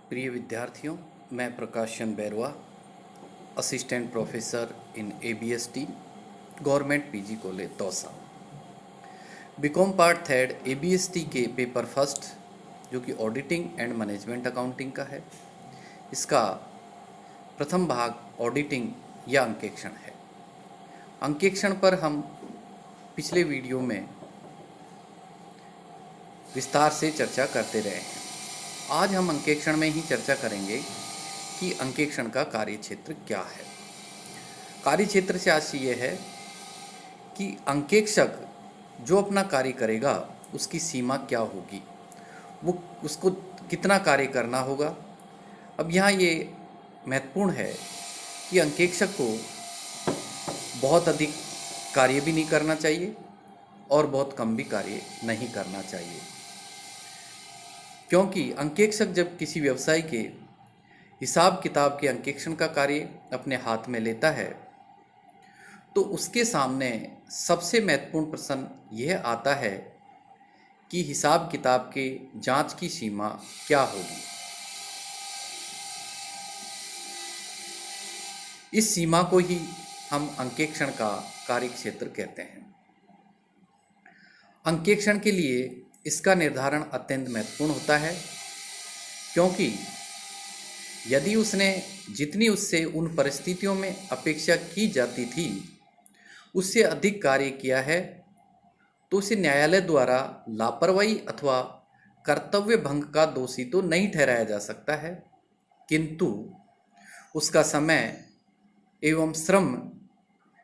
प्रिय विद्यार्थियों, मैं Prakash Chand Bairwa, assistant professor in ABST government PG college Dausa. BCom part third ABST के पेपर फर्स्ट, जो कि ऑडिटिंग एंड मैनेजमेंट अकाउंटिंग का है, इसका प्रथम भाग ऑडिटिंग या अंकेक्षण है। अंकेक्षण पर हम पिछले वीडियो में विस्तार से चर्चा करते रहे हैं। आज हम अंकेक्षण में ही चर्चा करेंगे कि अंकेक्षण का कार्यक्षेत्र क्या है। कार्यक्षेत्र से आज ये है कि अंकेक्षक जो अपना कार्य करेगा उसकी सीमा क्या होगी, वो उसको कितना कार्य करना होगा। अब यहाँ ये महत्वपूर्ण है कि अंकेक्षक को बहुत अधिक कार्य भी नहीं करना चाहिए और बहुत कम भी कार्य नहीं करना चाहिए, क्योंकि अंकेक्षक जब किसी व्यवसाय के हिसाब किताब के अंकेक्षण का कार्य अपने हाथ में लेता है तो उसके सामने सबसे महत्वपूर्ण प्रश्न यह आता है कि हिसाब किताब के जांच की सीमा क्या होगी। इस सीमा को ही हम अंकेक्षण का कार्यक्षेत्र कहते हैं। अंकेक्षण के लिए इसका निर्धारण अत्यंत महत्वपूर्ण होता है, क्योंकि यदि उसने जितनी उससे उन परिस्थितियों में अपेक्षा की जाती थी उससे अधिक कार्य किया है तो उसे न्यायालय द्वारा लापरवाही अथवा कर्तव्य भंग का दोषी तो नहीं ठहराया जा सकता है, किंतु उसका समय एवं श्रम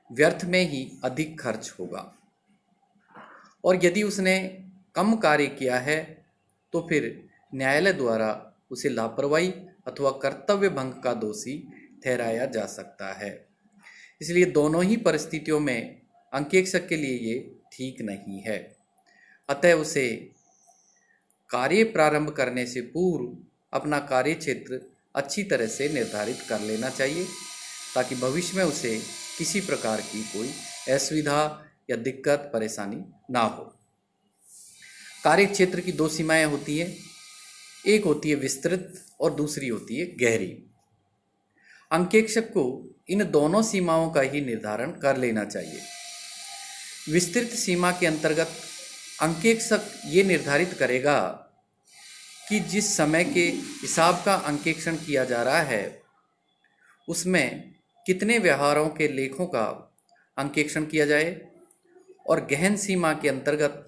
व्यर्थ में ही अधिक खर्च होगा। और यदि उसने कम कार्य किया है तो फिर न्यायालय द्वारा उसे लापरवाही अथवा कर्तव्य भंग का दोषी ठहराया जा सकता है। इसलिए दोनों ही परिस्थितियों में अंकेक्षक के लिए ये ठीक नहीं है। अतः उसे कार्य प्रारंभ करने से पूर्व अपना कार्य क्षेत्र अच्छी तरह से निर्धारित कर लेना चाहिए, ताकि भविष्य में उसे किसी प्रकार की कोई असुविधा या दिक्कत परेशानी ना हो। कार्य क्षेत्र की दो सीमाएं होती हैं, एक होती है विस्तृत और दूसरी होती है गहरी। अंकेक्षक को इन दोनों सीमाओं का ही निर्धारण कर लेना चाहिए। विस्तृत सीमा के अंतर्गत अंकेक्षक ये निर्धारित करेगा कि जिस समय के हिसाब का अंकेक्षण किया जा रहा है उसमें कितने व्यवहारों के लेखों का अंकेक्षण किया जाए, और गहन सीमा के अंतर्गत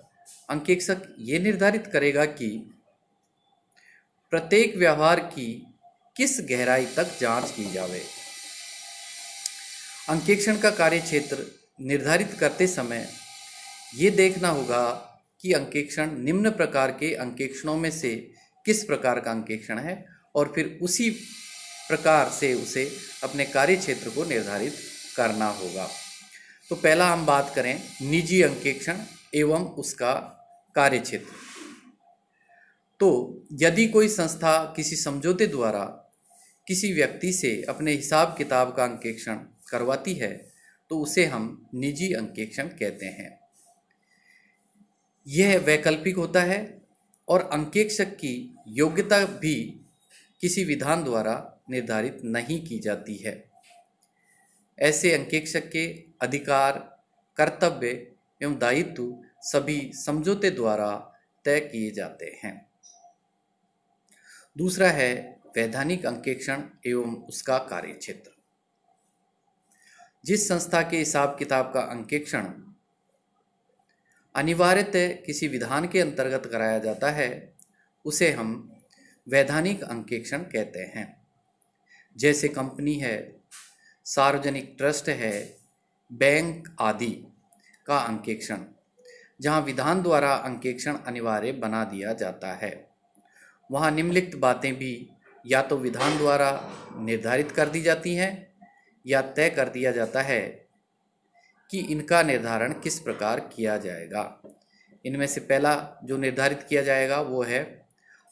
अंकेक्षक ये निर्धारित करेगा कि प्रत्येक व्यवहार की किस गहराई तक जांच की जाए। अंकेक्षण का कार्यक्षेत्र निर्धारित करते समय ये देखना होगा कि अंकेक्षण निम्न प्रकार के अंकेक्षणों में से किस प्रकार का अंकेक्षण है, और फिर उसी प्रकार से उसे अपने कार्यक्षेत्र को निर्धारित करना होगा। तो पहला हम बात करें निजी अंकेक्षण एवं उसका कार्यक्षेत्र। तो यदि कोई संस्था किसी समझौते द्वारा किसी व्यक्ति से अपने हिसाब किताब का अंकेक्षण करवाती है तो उसे हम निजी अंकेक्षण कहते हैं। यह वैकल्पिक होता है और अंकेक्षक की योग्यता भी किसी विधान द्वारा निर्धारित नहीं की जाती है। ऐसे अंकेक्षक के अधिकार, कर्तव्य एवं दायित्व सभी समझौते द्वारा तय किए जाते हैं। दूसरा है वैधानिक अंकेक्षण एवं उसका कार्यक्षेत्र। जिस संस्था के हिसाब किताब का अंकेक्षण अनिवार्यतः किसी विधान के अंतर्गत कराया जाता है उसे हम वैधानिक अंकेक्षण कहते हैं। जैसे कंपनी है, सार्वजनिक ट्रस्ट है, बैंक आदि का अंकेक्षण, जहां विधान द्वारा अंकेक्षण अनिवार्य बना दिया जाता है, वहां निम्नलिखित बातें भी या तो विधान द्वारा निर्धारित कर दी जाती हैं या तय कर दिया जाता है कि इनका निर्धारण किस प्रकार किया जाएगा। इनमें से पहला जो निर्धारित किया जाएगा वो है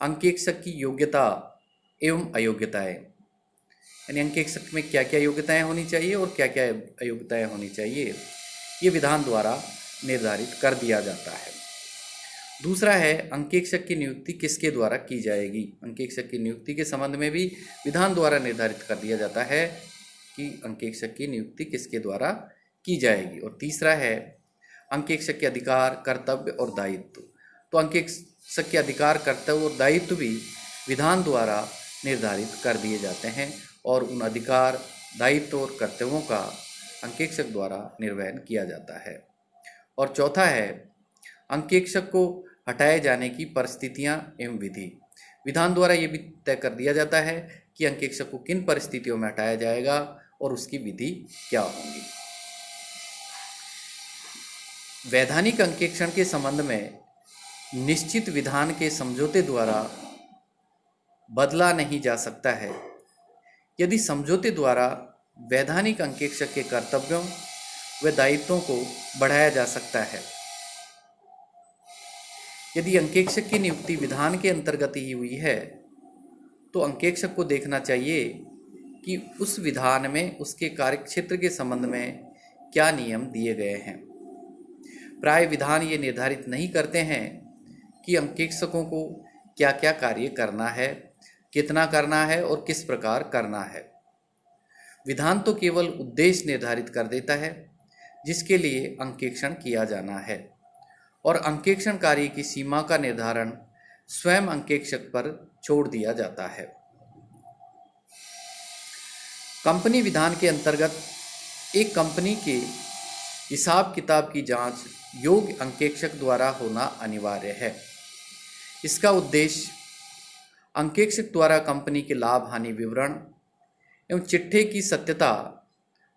अंकेक्षक की योग्यता एवं अयोग्यताएं, यानी अंकेक्षक में क्या क्या योग्यताएं होनी चाहिए और क्या क्या अयोग्यताएं होनी चाहिए, ये विधान द्वारा निर्धारित कर दिया जाता है। दूसरा है अंकेक्षक की नियुक्ति किसके द्वारा की जाएगी। अंकेक्षक की नियुक्ति के संबंध में भी विधान द्वारा निर्धारित कर दिया जाता है कि अंकेक्षक की नियुक्ति किसके द्वारा की जाएगी। और तीसरा है अंकेक्षक के अधिकार, कर्तव्य और दायित्व। तो अंकेक्षक के अधिकार, कर्तव्य और दायित्व भी विधान द्वारा निर्धारित कर दिए जाते हैं और उन अधिकार, दायित्व और कर्तव्यों का अंकेक्षक द्वारा निर्वहन किया जाता है। और चौथा है अंकेक्षक को हटाए जाने की परिस्थितियां एवं विधि। विधान द्वारा ये भी तय कर दिया जाता है कि अंकेक्षक को किन परिस्थितियों में हटाया जाएगा और उसकी विधि क्या होगी। वैधानिक अंकेक्षण के संबंध में निश्चित विधान के समझौते द्वारा बदला नहीं जा सकता है। यदि समझौते द्वारा वैधानिक अंकेक्षक के कर्तव्यों व दायित्वों को बढ़ाया जा सकता है। यदि अंकेक्षक की नियुक्ति विधान के अंतर्गत ही हुई है तो अंकेक्षक को देखना चाहिए कि उस विधान में उसके कार्यक्षेत्र के संबंध में क्या नियम दिए गए हैं। प्राय विधान ये निर्धारित नहीं करते हैं कि अंकेक्षकों को क्या क्या कार्य करना है, कितना करना है और किस प्रकार करना है। विधान तो केवल उद्देश्य निर्धारित कर देता है जिसके लिए अंकेक्षण किया जाना है और अंकेक्षण कार्य की सीमा का निर्धारण स्वयं अंकेक्षक पर छोड़ दिया जाता है। कंपनी विधान के अंतर्गत एक कंपनी के हिसाब किताब की जांच योग्य अंकेक्षक द्वारा होना अनिवार्य है। इसका उद्देश्य अंकेक्षक द्वारा कंपनी के लाभ हानि विवरण एवं चिट्ठे की सत्यता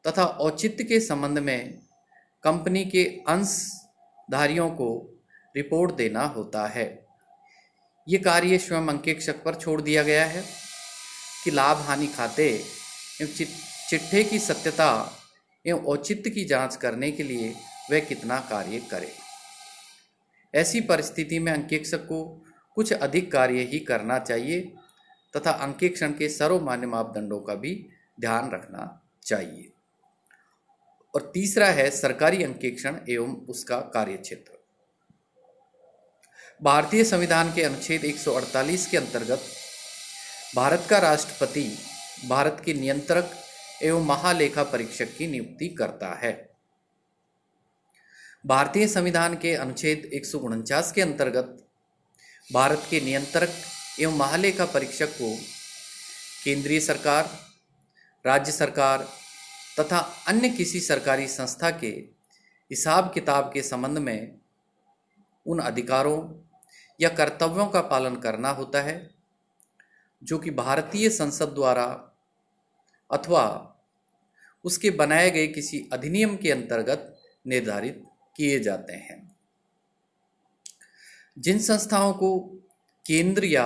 तथा औचित्य के संबंध में कंपनी के अंशधारियों को रिपोर्ट देना होता है। ये कार्य स्वयं अंकेक्षक पर छोड़ दिया गया है कि लाभ हानि खाते एवं चिट्ठे की सत्यता एवं औचित्य की जांच करने के लिए वह कितना कार्य करे। ऐसी परिस्थिति में अंकेक्षक को कुछ अधिक कार्य ही करना चाहिए तथा अंकेक्षण के सर्वमान्य मापदंडों का भी ध्यान रखना चाहिए। और तीसरा है सरकारी अंकेक्षण एवं उसका कार्यक्षेत्र। भारतीय संविधान के अनुच्छेद 148 के अंतर्गत भारत का राष्ट्रपति भारत के नियंत्रक एवं महालेखा परीक्षक की नियुक्ति करता है। भारतीय संविधान के अनुच्छेद 149 के अंतर्गत भारत के नियंत्रक एवं महालेखा परीक्षक को केंद्रीय सरकार, राज्य सरकार तथा अन्य किसी सरकारी संस्था के हिसाब किताब के संबंध में उन अधिकारों या कर्तव्यों का पालन करना होता है जो कि भारतीय संसद द्वारा अथवा उसके बनाए गए किसी अधिनियम के अंतर्गत निर्धारित किए जाते हैं। जिन संस्थाओं को केंद्र या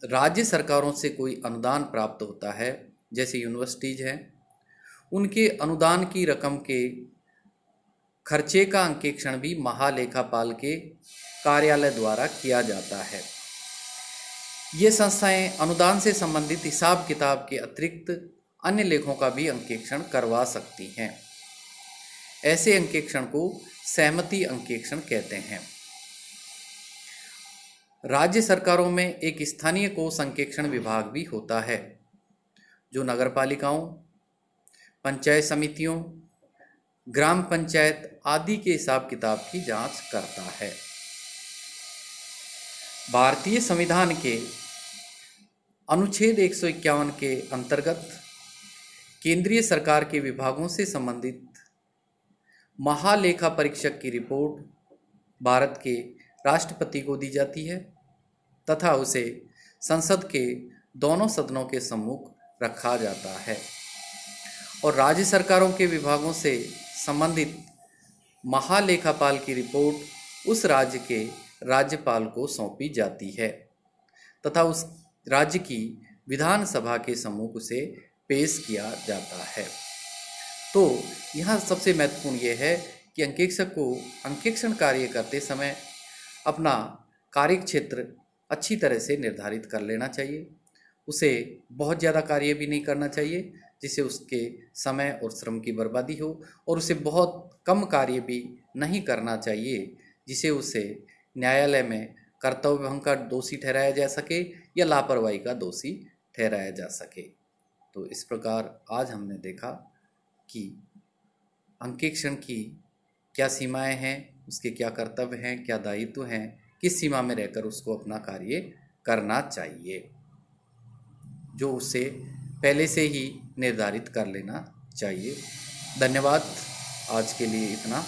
राज्य सरकारों से कोई अनुदान प्राप्त होता है, जैसे यूनिवर्सिटीज हैं, उनके अनुदान की रकम के खर्चे का अंकेक्षण भी महालेखापाल के कार्यालय द्वारा किया जाता है। ये संस्थाएं अनुदान से संबंधित हिसाब किताब के अतिरिक्त अन्य लेखों का भी अंकेक्षण करवा सकती हैं। ऐसे अंकेक्षण को सहमति अंकेक्षण कहते हैं। राज्य सरकारों में एक स्थानीय कोष अंकेक्षण विभाग भी होता है जो नगरपालिकाओं, पंचायत समितियों, ग्राम पंचायत आदि के हिसाब किताब की जांच करता है। भारतीय संविधान के अनुच्छेद 151 के अंतर्गत केंद्रीय सरकार के विभागों से संबंधित महालेखा परीक्षक की रिपोर्ट भारत के राष्ट्रपति को दी जाती है तथा उसे संसद के दोनों सदनों के सम्मुख रखा जाता है और राज्य सरकारों के विभागों से संबंधित महालेखापाल की रिपोर्ट उस राज्य के राज्यपाल को सौंपी जाती है तथा उस राज्य की विधानसभा के सम्मुख उसे पेश किया जाता है। तो यहाँ सबसे महत्वपूर्ण ये है कि अंकेक्षक को अंकेक्षण कार्य करते समय अपना कार्यक्षेत्र अच्छी तरह से निर्धारित कर लेना चाहिए। उसे बहुत ज़्यादा कार्य भी नहीं करना चाहिए जिससे उसके समय और श्रम की बर्बादी हो, और उसे बहुत कम कार्य भी नहीं करना चाहिए जिसे उसे न्यायालय में कर्तव्य भंग का दोषी ठहराया जा सके या लापरवाही का दोषी ठहराया जा सके। तो इस प्रकार आज हमने देखा कि अंकेक्षण की क्या सीमाएं हैं, उसके क्या कर्तव्य हैं, क्या दायित्व हैं, किस सीमा में रहकर उसको अपना कार्य करना चाहिए, जो उसे पहले से ही निर्धारित कर लेना चाहिए। धन्यवाद, आज के लिए इतना।